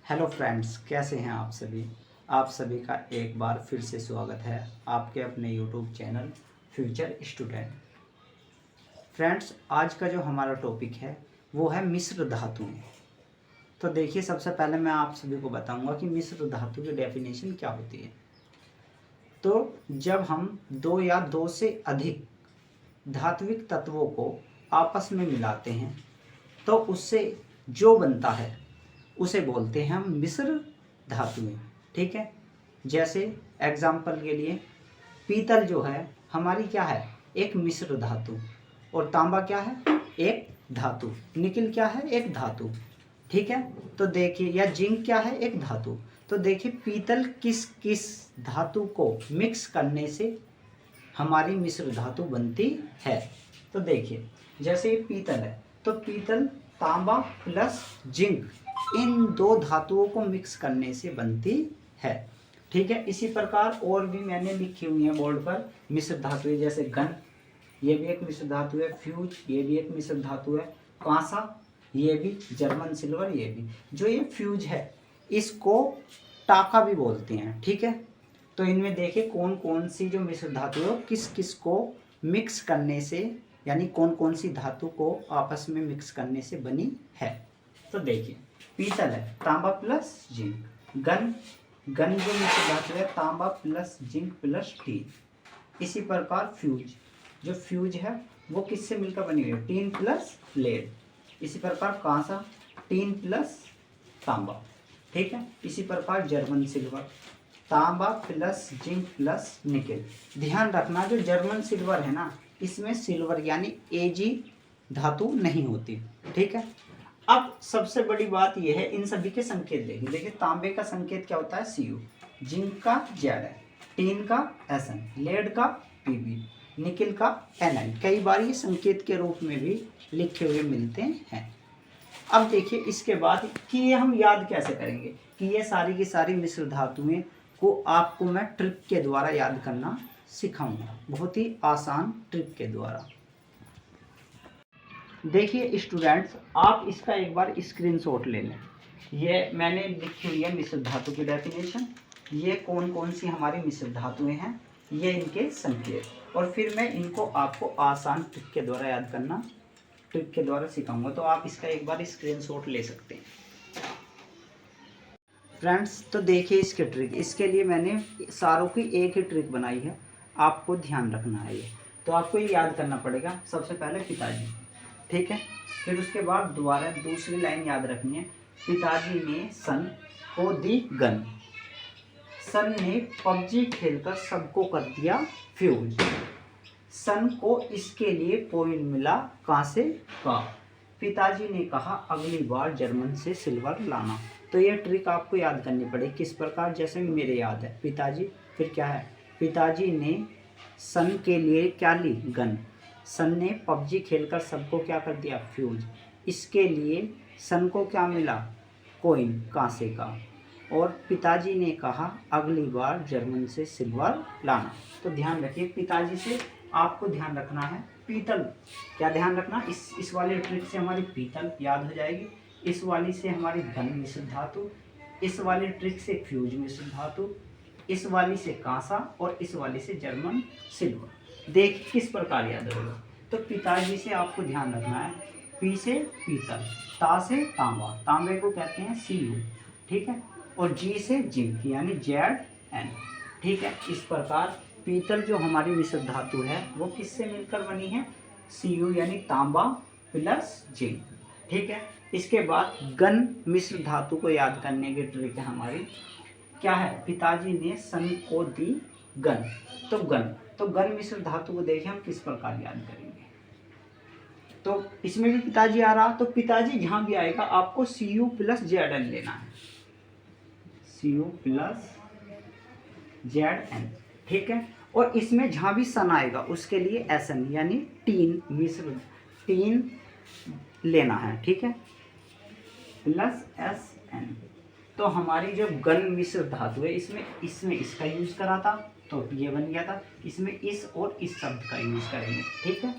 Hello friends, कैसे हैं आप सभी। आप सभी का एक बार फिर से स्वागत है आपके अपने YouTube channel future student. Friends, आज का जो हमारा टॉपिक है वो है मिश्र धातुएं। तो देखिए, सबसे पहले मैं आप सभी को बताऊंगा कि मिश्र धातु की डेफिनेशन क्या होती है। तो जब हम दो या दो से अधिक धात्विक तत्वों को आपस में मिलाते हैं तो उससे जो बनता है उसे बोलते हैं हम मिश्र धातुएं। ठीक है। जैसे एग्जाम्पल के लिए पीतल जो है हमारी क्या है, एक मिश्र धातु। और तांबा क्या है, एक धातु। निकिल क्या है, एक धातु। ठीक है। तो देखिए, या जिंक क्या है, एक धातु। तो देखिए पीतल किस किस धातु को मिक्स करने से हमारी मिश्र धातु बनती है। तो देखिए, जैसे ये पीतल है तो पीतल तांबा प्लस जिंक, इन दो धातुओं को मिक्स करने से बनती है। ठीक है। इसी प्रकार और भी मैंने लिखी हुई है बोर्ड पर मिश्र धातुएं, जैसे गन, ये भी एक मिश्र धातु है। फ्यूज, ये भी एक मिश्र धातु है। कांसा, ये भी। जर्मन सिल्वर, ये भी। जो ये फ्यूज है इसको टाका भी बोलते हैं। ठीक है। तो इनमें देखिए कौन कौन सी जो मिश्र धातु है किस किस को मिक्स करने से, यानी कौन कौन सी धातु को आपस में मिक्स करने से बनी है। तो देखिए, पीतल है तांबा प्लस जिंक। गन, गन जो मिश्र धातु है तांबा प्लस जिंक प्लस टीन। इसी प्रकार फ्यूज, जो फ्यूज है वो किससे मिलकर बनी हुई है, टीन प्लस लेड। इसी प्रकार कांसा, टीन प्लस तांबा। ठीक है। इसी प्रकार जर्मन सिल्वर, तांबा प्लस जिंक प्लस निकेल। ध्यान रखना, जो जर्मन सिल्वर है ना, इसमें सिल्वर यानी एजी धातु नहीं होती। ठीक है। अब सबसे बड़ी बात यह है, इन सभी के संकेत देखिए। देखिए तांबे का संकेत क्या होता है, Cu, जिंक का Zn, टीन का Sn, लेड का Pb, निकिल का Ni। कई बार ये संकेत के रूप में भी लिखे हुए मिलते हैं। अब देखिए इसके बाद कि ये हम याद कैसे करेंगे, कि ये सारी की सारी मिश्र धातुएं को आपको मैं ट्रिक के द्वारा याद करना सिखाऊंगा, बहुत ही आसान ट्रिक के द्वारा। देखिए स्टूडेंट्स, आप इसका एक बार स्क्रीनशॉट ले लें। ये मैंने लिखी हुई है मिश्र धातु की डेफिनेशन। ये कौन कौन सी हमारी मिश्र धातुएं हैं, ये इनके संकेत, और फिर मैं इनको आपको आसान ट्रिक के द्वारा याद करना, ट्रिक के द्वारा सिखाऊंगा। तो आप इसका एक बार स्क्रीनशॉट ले सकते हैं फ्रेंड्स। तो देखिए इसके ट्रिक, इसके लिए मैंने सारों की एक ही ट्रिक बनाई है, आपको ध्यान रखना है ये। तो आपको ये याद करना पड़ेगा। सबसे पहले पिताजी, ठीक है। फिर उसके बाद दोबारा दूसरी लाइन याद रखनी है, पिताजी ने सन को दी गन, सन ने पबजी खेलकर सबको कर दिया फ्यूज, सन को इसके लिए पॉइंट मिला कहाँ से, का, पिताजी ने कहा अगली बार जर्मन से सिल्वर लाना। तो ये ट्रिक आपको याद करनी पड़ेगी। किस प्रकार, जैसे मेरे याद है पिताजी, फिर क्या है, पिताजी ने सन के लिए क्या ली, गन, सन ने पबजी खेलकर सबको क्या कर दिया, फ्यूज, इसके लिए सन को क्या मिला, कोइन, कांसे का, और पिताजी ने कहा अगली बार जर्मन से सिल्वर लाना। तो ध्यान रखिए, पिताजी से आपको ध्यान रखना है पीतल, क्या ध्यान रखना, इस वाली ट्रिक से हमारी पीतल याद हो जाएगी, इस वाली से हमारी घन मिश्र धातु, इस वाली ट्रिक से फ्यूज मिश्र धातु, इस वाली से कांसा, और इस वाली से जर्मन सिल्वर। देख किस प्रकार याद होगा। तो पिताजी से आपको ध्यान रखना है, पी से पीतल, ता से तांबा, तांबे को कहते हैं Cu, ठीक है, और जी से जिंक यानी Zn। ठीक है। इस प्रकार पीतल जो हमारी मिश्र धातु है वो किससे मिलकर बनी है, Cu यानी तांबा प्लस जिंक। ठीक है। इसके बाद गन मिश्र धातु को याद करने की ट्रिक है हमारी, क्या है, पिताजी ने सन को दी गन। तो गन मिश्र धातु को देखें हम किस प्रकार याद करेंगे। तो इसमें भी पिताजी आ रहा, तो पिताजी जहां भी आएगा आपको Cu प्लस Zn लेना है, Cu प्लस Zn। ठीक है। और इसमें जहां भी सन आएगा उसके लिए Sn यानी टीन मिश्र, टीन लेना है। ठीक है, प्लस Sn। तो हमारी जो गन मिश्र धातु है इसमें इसका यूज करा था तो ये बन गया था, इसमें इस और इस शब्द का यूज करेंगे। ठीक है,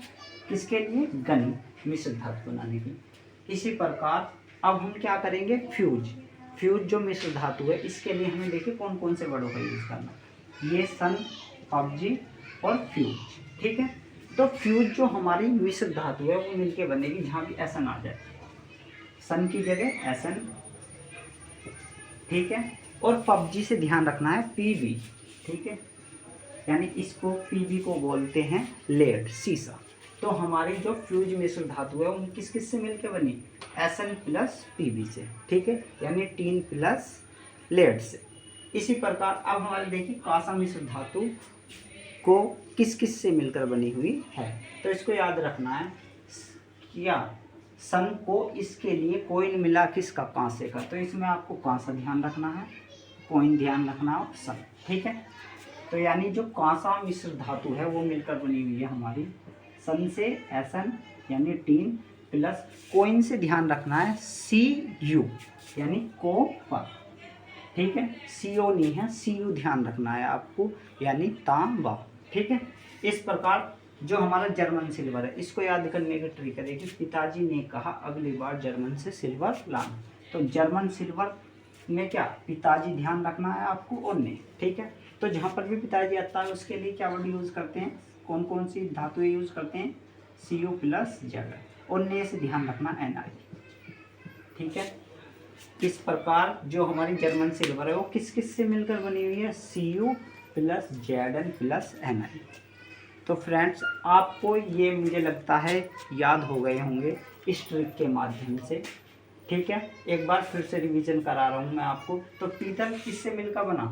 किसके लिए, गन मिश्र धातु बनाने के लिए। इसी प्रकार अब हम क्या करेंगे, फ्यूज, फ्यूज जो मिश्र धातु है इसके लिए हमें देखिए कौन कौन से वर्डों का यूज़ करना है, ये सन, पबजी और फ्यूज। ठीक है, तो फ्यूज जो हमारी मिश्र धातु है वो मिलके बनेगी जहाँ भी एसन आ जाए, सन की जगह एसन। ठीक है, और पबजी से ध्यान रखना है पीबी। ठीक है, यानी इसको पीबी को बोलते हैं लेड, शीशा। तो हमारी जो फ्यूज मिश्र धातु है वो किस किस से मिलकर बनी, एसन प्लस पीबी से। ठीक है, यानी टीन प्लस लेड से। इसी प्रकार अब हमारे देखिए कांसा मिश्र धातु को किस किस से मिलकर बनी हुई है, तो इसको याद रखना है। क्या सन को इसके लिए कोइन मिला किसका, कांसे का, तो इसमें आपको कांसा ध्यान रखना है, कोइन ध्यान रखना और सन। ठीक है, तो यानी जो कांसा मिश्र धातु है वो मिलकर बनी हुई है हमारी सन से एसन यानी टीन प्लस कोइन से ध्यान रखना है सी यू यानी कॉपर। ठीक है, CO नहीं है, CU ध्यान रखना है आपको, यानी तांबा। ठीक है, इस प्रकार जो हमारा जर्मन सिल्वर है इसको याद करने की ट्रिक है। देखिए पिताजी ने कहा अगली बार जर्मन से सिल्वर लाना, तो जर्मन सिल्वर में क्या पिताजी ध्यान रखना है आपको और ने। ठीक है, तो जहाँ पर भी पिताजी आता है उसके लिए क्या वर्ड यूज़ करते हैं, कौन कौन सी धातुएं यूज़ करते हैं, CO प्लस Z, और ने से ध्यान रखना NI। ठीक है, इस प्रकार जो हमारी जर्मन सिल्वर है वो किस किस से मिलकर बनी हुई है, CU plus ZN plus NI। तो फ्रेंड्स आपको ये मुझे लगता है याद हो गए होंगे इस ट्रिक के माध्यम से। ठीक है, एक बार फिर से रिवीजन करा रहा हूँ मैं आपको। तो पीतल किससे मिलकर बना,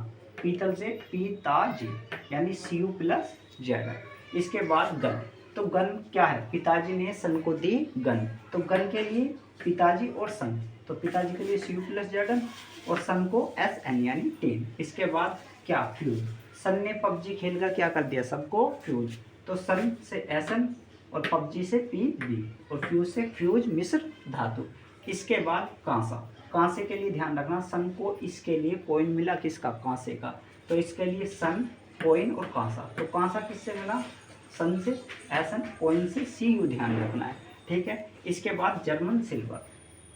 पीतल से पिताजी यानी CU प्लस ZN। इसके बाद गन, तो गन क्या है, पिताजी ने सन को दी गन, तो गन के लिए पिताजी और सन, तो पिताजी के लिए CU प्लस ZN और सन को SN यानी 10। इसके बाद क्या, फ्यूज, सन ने पबजी खेल कर क्या कर दिया, सबको फ्यूज, तो सन से SN और पबजी से PB और फ्यूज से फ्यूज मिश्र धातु। इसके बाद कांसा, कांसे के लिए ध्यान रखना, सन को इसके लिए कोइन मिला किसका, कांसे का, तो इसके लिए सन, कोइन और कांसा। तो कांसा किससे मिला, सन से SN, कोइन से CU ध्यान रखना है। ठीक है, इसके बाद जर्मन सिल्वर,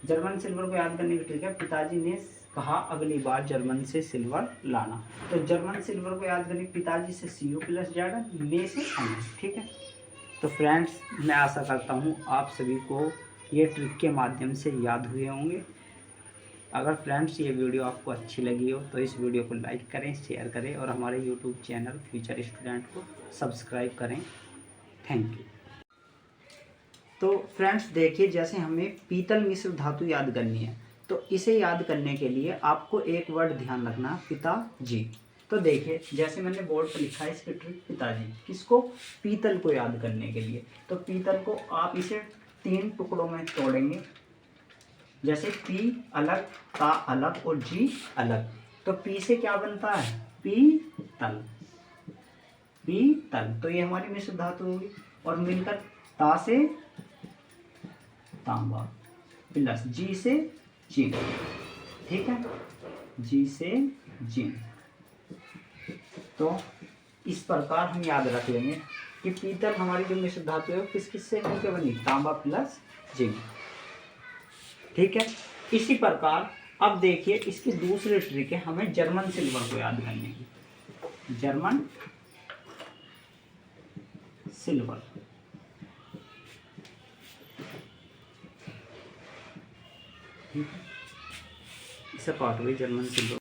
जर्मन सिल्वर को याद करने की ट्रिक है, पिताजी ने कहा अगली बार जर्मन से सिल्वर लाना, तो जर्मन सिल्वर को याद करने पिताजी से CU प्लस ZN, ने से NI। ठीक है, तो फ्रेंड्स मैं आशा करता हूँ आप सभी को ये ट्रिक के माध्यम से याद हुए होंगे। अगर फ्रेंड्स ये वीडियो आपको अच्छी लगी हो तो इस वीडियो को लाइक करें, शेयर करें और हमारे यूट्यूब चैनल फ्यूचर स्टूडेंट को सब्सक्राइब करें। Thank you. तो फ्रेंड्स देखिए जैसे हमें पीतल मिश्र धातु याद करनी है, तो इसे याद करने के लिए आपको एक वर्ड ध्यान रखना, पिताजी। तो देखिए जैसे मैंने बोर्ड पर लिखा है इसकी ट्रिक, पिताजी किसको, पीतल को याद करने के लिए। तो पीतल को आप इसे 3 टुकड़ों में तोड़ेंगे, जैसे P अलग, ता अलग और G अलग। तो P से क्या बनता है, पीतल, पीतल, तो ये हमारी मिश्र धातु होगी। और मिलकर ता से तांबा प्लस G से जिंक। ठीक है, G से जिंक। तो इस प्रकार हम याद रख लेंगे कि पीतल हमारी जो मिश्र धातु है किस किस से मिलकर बनी, तांबा प्लस जिंक। ठीक है, इसी प्रकार अब देखिए इसकी दूसरी ट्रिक है, हमें जर्मन सिल्वर को याद करने की, जर्मन सिल्वर। ठीक है, इसे काट ली, जर्मन सिल्वर।